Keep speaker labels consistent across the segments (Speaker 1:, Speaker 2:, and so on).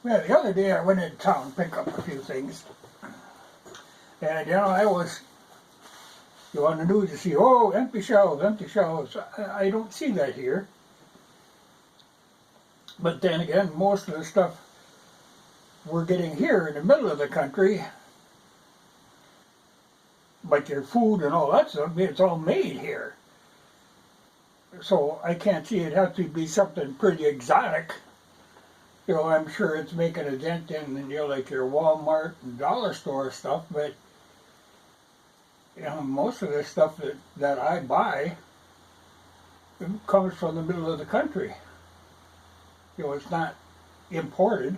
Speaker 1: Well, the other day I went into town to pick up a few things. And, I was, on the news you see, oh, empty shelves, empty shelves. I don't see that here. But then again, most of the stuff we're getting here in the middle of the country, like your food and all that stuff, it's all made here. So I can't see it have to be something pretty exotic. I'm sure it's making a dent in, like your Walmart and dollar store stuff, but, most of the stuff that I buy comes from the middle of the country. It's not imported.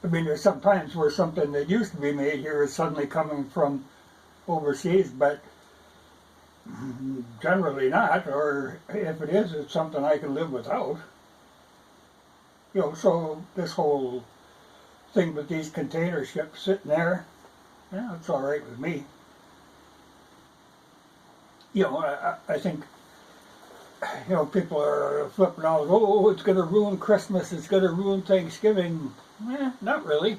Speaker 1: I mean, there's some times where something that used to be made here is suddenly coming from overseas, but generally not, or if it is, it's something I can live without. So this whole thing with these container ships sitting there, it's all right with me. I think, people are flipping out, oh, it's going to ruin Christmas, it's going to ruin Thanksgiving. Not really.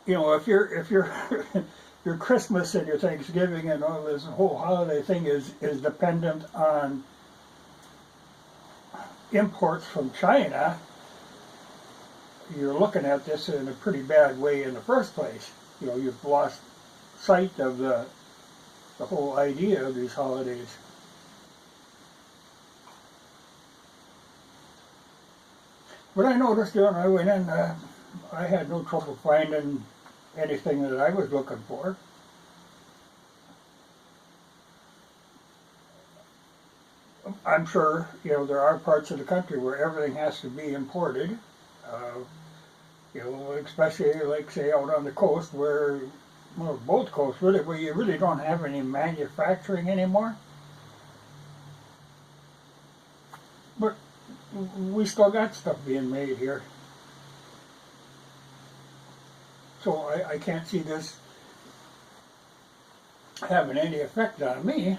Speaker 1: If your Christmas and your Thanksgiving and all this whole holiday thing is dependent on imports from China, you're looking at this in a pretty bad way in the first place. You've lost sight of the whole idea of these holidays. But I noticed when I went in, I had no trouble finding anything that I was looking for. I'm sure, there are parts of the country where everything has to be imported. Especially like say out on the coast where, both coasts really, where you really don't have any manufacturing anymore. But we still got stuff being made here. So I can't see this having any effect on me.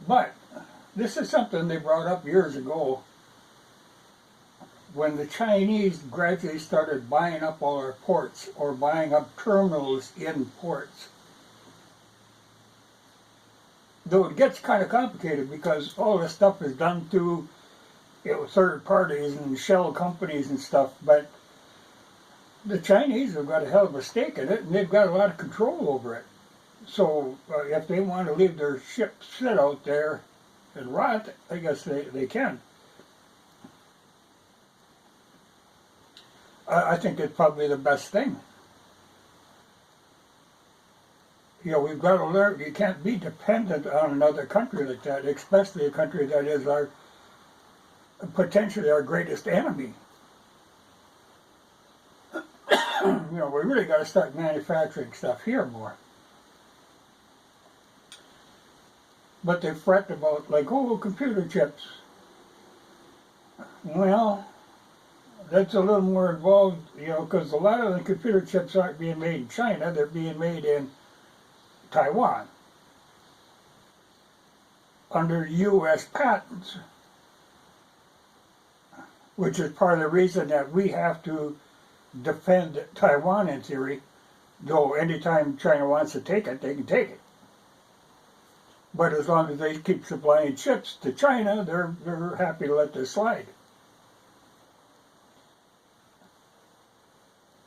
Speaker 1: But this is something they brought up years ago when the Chinese gradually started buying up all our ports or buying up terminals in ports. Though it gets kind of complicated because all this stuff is done through third parties and shell companies and stuff, but the Chinese have got a hell of a stake in it and they've got a lot of control over it. So if they want to leave their ships sit out there and rot, I guess they can. I think it's probably the best thing. We've got to learn, you can't be dependent on another country like that, especially a country that is potentially our greatest enemy. We really got to start manufacturing stuff here more. But they fret about, like, oh, computer chips. Well, that's a little more involved, because a lot of the computer chips aren't being made in China, they're being made in Taiwan under U.S. patents, which is part of the reason that we have to defend Taiwan in theory, though anytime China wants to take it, they can take it. But as long as they keep supplying chips to China, they're happy to let this slide.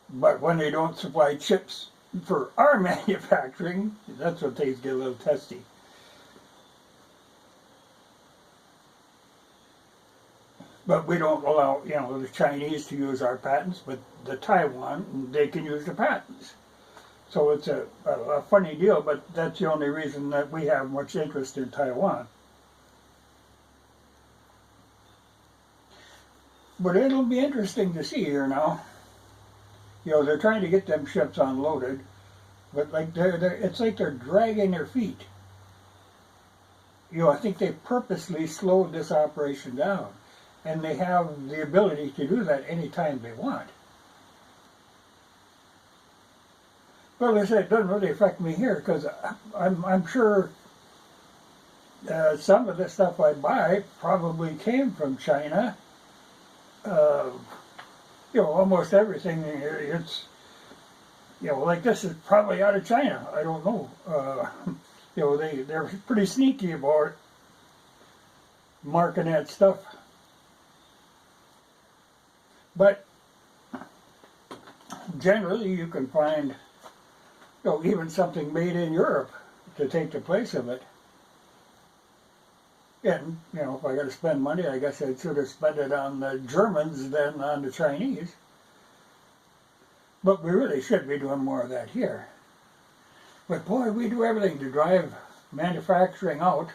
Speaker 1: But when they don't supply chips for our manufacturing, that's when things get a little testy. But we don't allow, the Chinese to use our patents, but the Taiwan, they can use the patents. So it's a funny deal, but that's the only reason that we have much interest in Taiwan. But it'll be interesting to see here now. They're trying to get them ships unloaded, but like it's like they're dragging their feet. I think they purposely slowed this operation down, and they have the ability to do that anytime they want. Well, they say it doesn't really affect me here because I'm sure some of the stuff I buy probably came from China, uh, almost everything. It's, like this is probably out of China. I don't know. They're pretty sneaky about marking that stuff. But generally, you can find, even something made in Europe to take the place of it. And, if I got to spend money, I guess I should have spent it on the Germans than on the Chinese. But we really should be doing more of that here. But boy, we do everything to drive manufacturing out,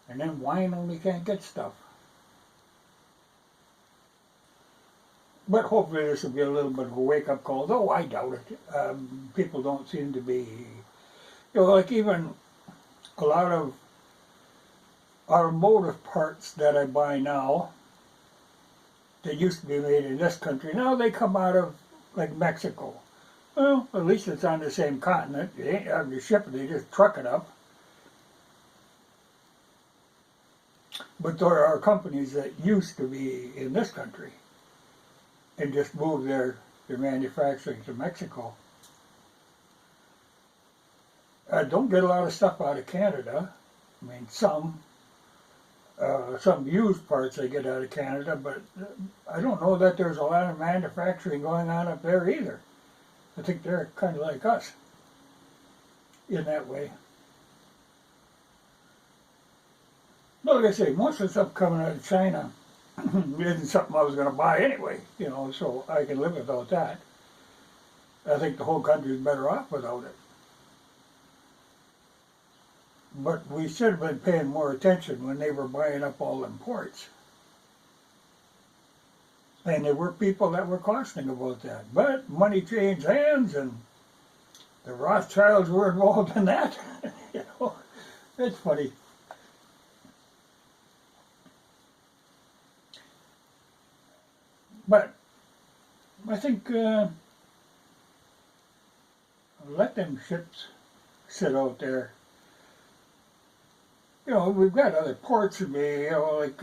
Speaker 1: and then whine when we can't get stuff. But hopefully this will be a little bit of a wake-up call, though I doubt it. People don't seem to be, like even a lot of automotive parts that I buy now, they used to be made in this country. Now they come out of, like, Mexico. Well, at least it's on the same continent. They ain't having to ship it, they just truck it up. But there are companies that used to be in this country and just moved their manufacturing to Mexico. I don't get a lot of stuff out of Canada. I mean, some used parts I get out of Canada, but I don't know that there's a lot of manufacturing going on up there either. I think they're kind of like us in that way. But like I say, most of the stuff coming out of China isn't something I was going to buy anyway, so I can live without that. I think the whole country is better off without it. But we should have been paying more attention when they were buying up all imports. And there were people that were cautioning about that. But money changed hands, and the Rothschilds were involved in that. It's funny. But I think let them ships sit out there. We've got other ports in me, like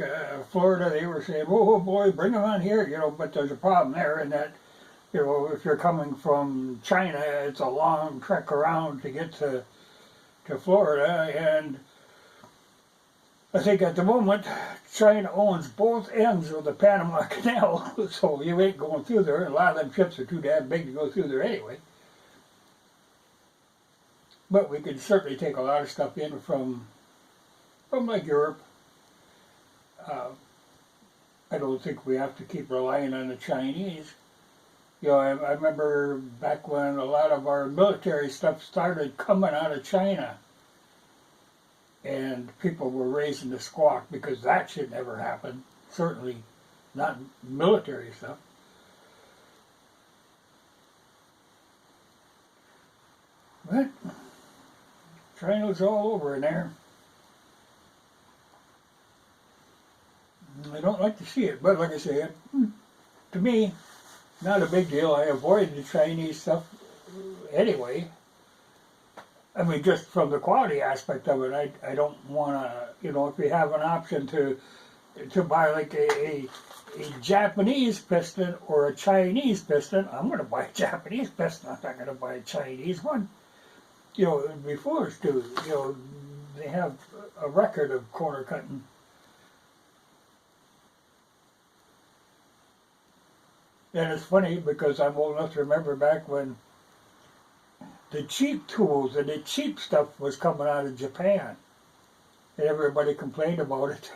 Speaker 1: Florida. They were saying, "Oh boy, bring them on here," But there's a problem there in that, if you're coming from China, it's a long trek around to get to Florida, and I think at the moment China owns both ends of the Panama Canal, so you ain't going through there. A lot of them ships are too damn big to go through there anyway. But we could certainly take a lot of stuff in from like Europe. I don't think we have to keep relying on the Chinese. I remember back when a lot of our military stuff started coming out of China, and people were raising the squawk because that should never happen. Certainly not military stuff. But China's all over in there. I don't like to see it, but like I said, to me, not a big deal. I avoid the Chinese stuff anyway. I mean, just from the quality aspect of it, I don't want to, if you have an option to buy like a Japanese piston or a Chinese piston, I'm going to buy a Japanese piston. I'm not going to buy a Chinese one. It'd be foolish to, they have a record of corner cutting. And it's funny because I'm old enough to remember back when the cheap tools and the cheap stuff was coming out of Japan. And everybody complained about it.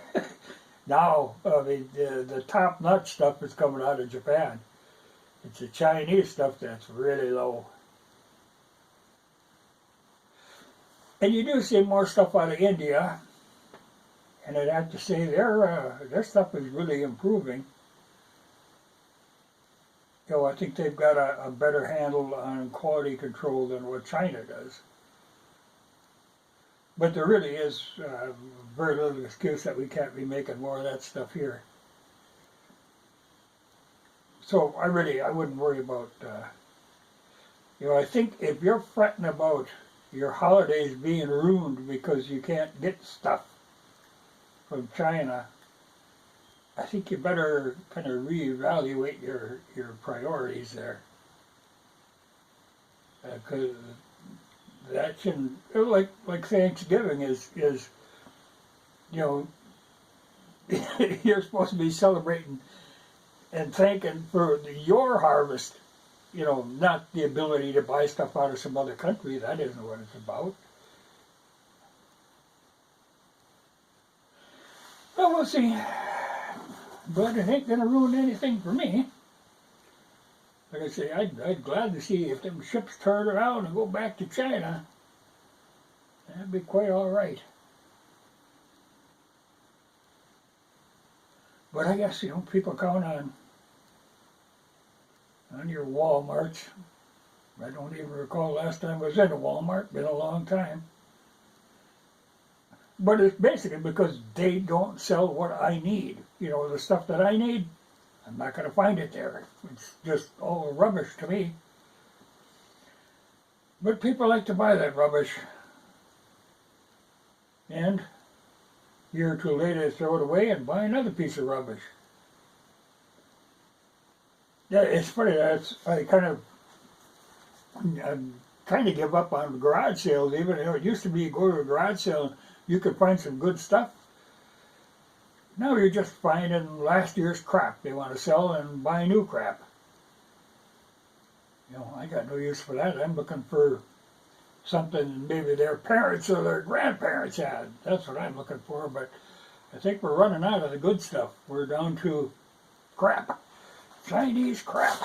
Speaker 1: Now, the top-notch stuff is coming out of Japan. It's the Chinese stuff that's really low. And you do see more stuff out of India. And I'd have to say their stuff is really improving. I think they've got a better handle on quality control than what China does. But there really is very little excuse that we can't be making more of that stuff here. So I wouldn't worry about, I think if you're fretting about your holidays being ruined because you can't get stuff from China, I think you better kind of reevaluate your priorities there. Because that can, like Thanksgiving is you know, you're supposed to be celebrating and thanking for your harvest, not the ability to buy stuff out of some other country. That isn't what it's about. Well, we'll see. But it ain't going to ruin anything for me. Like I say, I'd glad to see if them ships turn around and go back to China. That'd be quite all right. But I guess, people count on your Walmarts. I don't even recall last time I was in a Walmart. Been a long time. But it's basically because they don't sell what I need. The stuff that I need, I'm not going to find it there. It's just all rubbish to me. But people like to buy that rubbish. And a year or two later, they throw it away and buy another piece of rubbish. Yeah, it's funny. I kind of give up on garage sales. Even it used to be you go to a garage sale and you could find some good stuff. Now you're just finding last year's crap they want to sell and buy new crap. I got no use for that. I'm looking for something maybe their parents or their grandparents had. That's what I'm looking for, but I think we're running out of the good stuff. We're down to crap. Chinese crap.